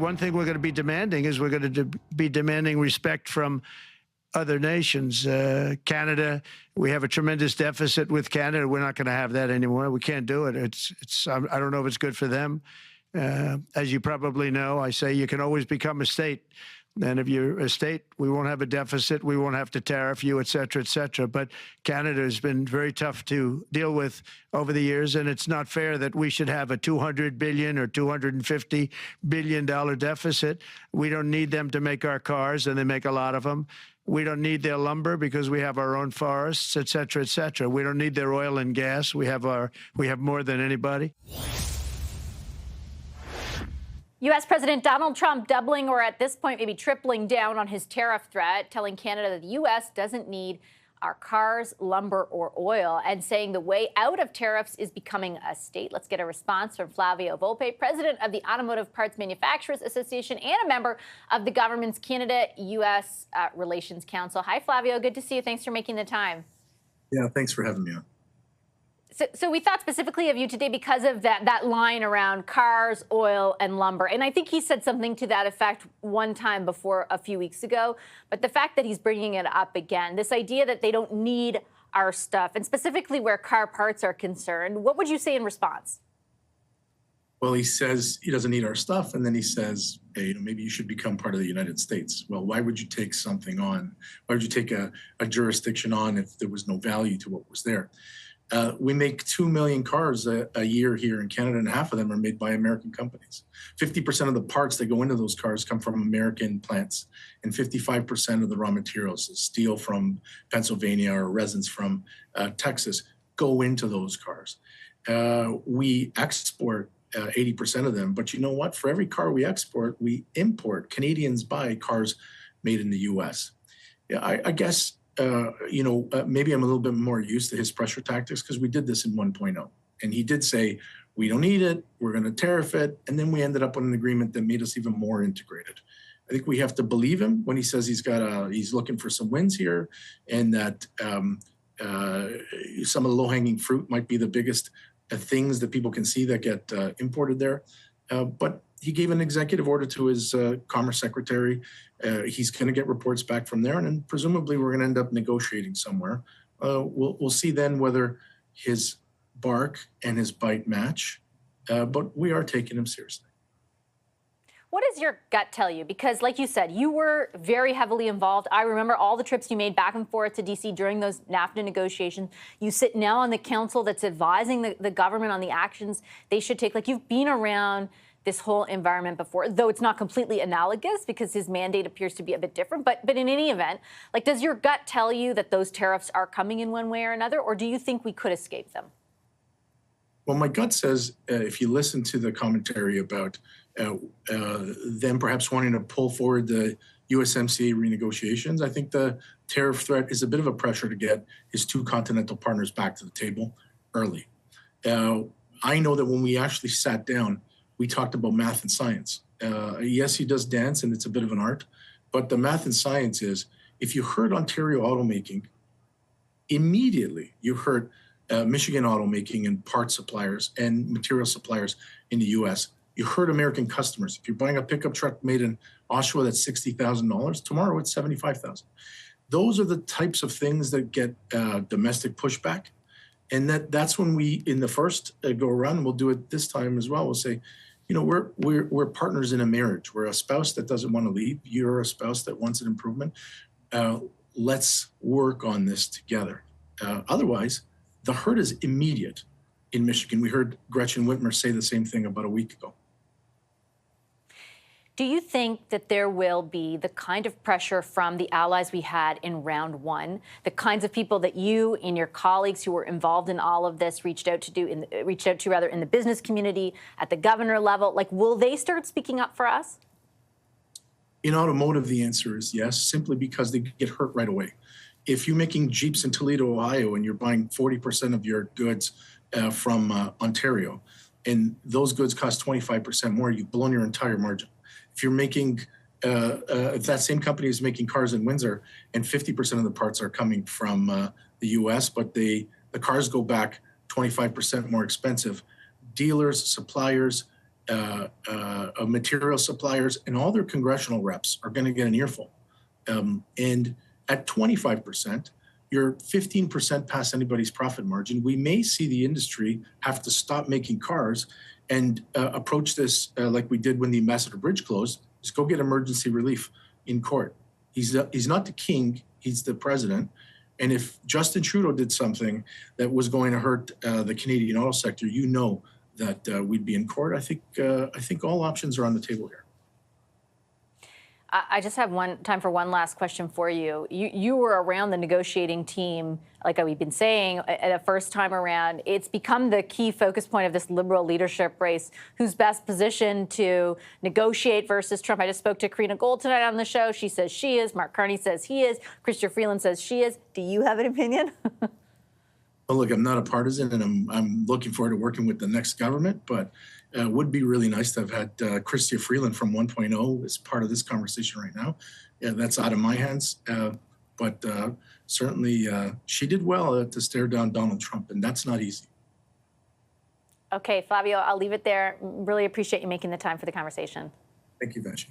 one thing we're going to be demanding is we're going to be demanding respect from other nations. Canada, we have a tremendous deficit with Canada. We're not going to have that anymore. We can't do it. I don't know if it's good for them. As you probably know, I say you can always become a state. And if you're a state, we won't have a deficit. We won't have to tariff you, et cetera, et cetera. But Canada has been very tough to deal with over the years. And it's not fair that we should have a $200 billion or $250 billion deficit. We don't need them to make our cars, and they make a lot of them. We don't need their lumber because we have our own forests, et cetera, et cetera. We don't need their oil and gas. We have more than anybody. U.S. President Donald Trump doubling, or at this point maybe tripling down on his tariff threat, telling Canada that the U.S. doesn't need our cars, lumber, or oil, and saying the way out of tariffs is becoming a state. Let's get a response from Flavio Volpe, president of the Automotive Parts Manufacturers Association and a member of the government's Canada-U.S. Relations Council. Hi, Flavio. Good to see you. Thanks for making the time. Yeah, thanks for having me on. So we thought specifically of you today because of that line around cars, oil, and lumber. And I think he said something to that effect one time before a few weeks ago. But the fact that he's bringing it up again, this idea that they don't need our stuff, and specifically where car parts are concerned, what would you say in response? Well, he says he doesn't need our stuff, and then he says, hey, maybe you should become part of the United States. Well, why would you take something on? Why would you take a jurisdiction on if there was no value to what was there? We make 2 million cars a year here in Canada, and half of them are made by American companies. 50% of the parts that go into those cars come from American plants, and 55% of the raw materials, steel from Pennsylvania or resins from Texas, go into those cars. We export 80% of them, but you know what? For every car we export, we import. Canadians buy cars made in the U.S. Yeah, I guess maybe I'm a little bit more used to his pressure tactics because we did this in 1.0. And he did say, we don't need it, we're going to tariff it. And then we ended up with an agreement that made us even more integrated. I think we have to believe him when he says he's looking for some wins here, and that some of the low-hanging fruit might be the biggest things that people can see that get imported there. But he gave an executive order to his Commerce Secretary. He's going to get reports back from there, and then presumably we're going to end up negotiating somewhere. We'll see then whether his bark and his bite match, but we are taking him seriously. What does your gut tell you? Because like you said, you were very heavily involved. I remember all the trips you made back and forth to D.C. during those NAFTA negotiations. You sit now on the council that's advising the government on the actions they should take. Like, you've been around this whole environment before, though it's not completely analogous because his mandate appears to be a bit different. But in any event, like, does your gut tell you that those tariffs are coming in one way or another, or do you think we could escape them? Well, my gut says if you listen to the commentary about them perhaps wanting to pull forward the USMCA renegotiations, I think the tariff threat is a bit of a pressure to get his two continental partners back to the table early. I know that when we actually sat down, we talked about math and science. Yes, he does dance, and it's a bit of an art, but the math and science is, if you heard Ontario automaking, immediately you heard Michigan automaking and parts suppliers and material suppliers in the U.S. You heard American customers. If you're buying a pickup truck made in Oshawa that's $60,000, tomorrow it's $75,000. Those are the types of things that get domestic pushback. And that's when we, in the first go around, and we'll do it this time as well, we'll say, we're partners in a marriage. We're a spouse that doesn't want to leave. You're a spouse that wants an improvement. Let's work on this together. Otherwise, the hurt is immediate in Michigan. We heard Gretchen Whitmer say the same thing about a week ago. Do you think that there will be the kind of pressure from the allies we had in round one, the kinds of people that you and your colleagues who were involved in all of this reached out to in the business community, at the governor level? Like, will they start speaking up for us? In automotive, the answer is yes, simply because they get hurt right away. If you're making Jeeps in Toledo, Ohio, and you're buying 40% of your goods from Ontario, and those goods cost 25% more, you've blown your entire margin. If you're making, if that same company is making cars in Windsor and 50% of the parts are coming from the US, but the cars go back 25% more expensive, dealers, suppliers, material suppliers, and all their congressional reps are going to get an earful. And at 25%, you're 15% past anybody's profit margin. We may see the industry have to stop making cars and approach this like we did when the Ambassador Bridge closed, is go get emergency relief in court. He's not the king, he's the president. And if Justin Trudeau did something that was going to hurt the Canadian auto sector, you know that we'd be in court. I think all options are on the table here. I just have time for one last question for you. You were around the negotiating team, like we've been saying, at a first time around. It's become the key focus point of this Liberal leadership race. Who's best positioned to negotiate versus Trump? I just spoke to Karina Gold tonight on the show. She says she is. Mark Carney says he is. Chrystia Freeland says she is. Do you have an opinion? Well, look, I'm not a partisan, and I'm looking forward to working with the next government, but it would be really nice to have had Chrystia Freeland from 1.0 as part of this conversation right now. Yeah, that's out of my hands, but certainly she did well to stare down Donald Trump, and that's not easy. Okay, Flavio, I'll leave it there. Really appreciate you making the time for the conversation. Thank you, Vassy.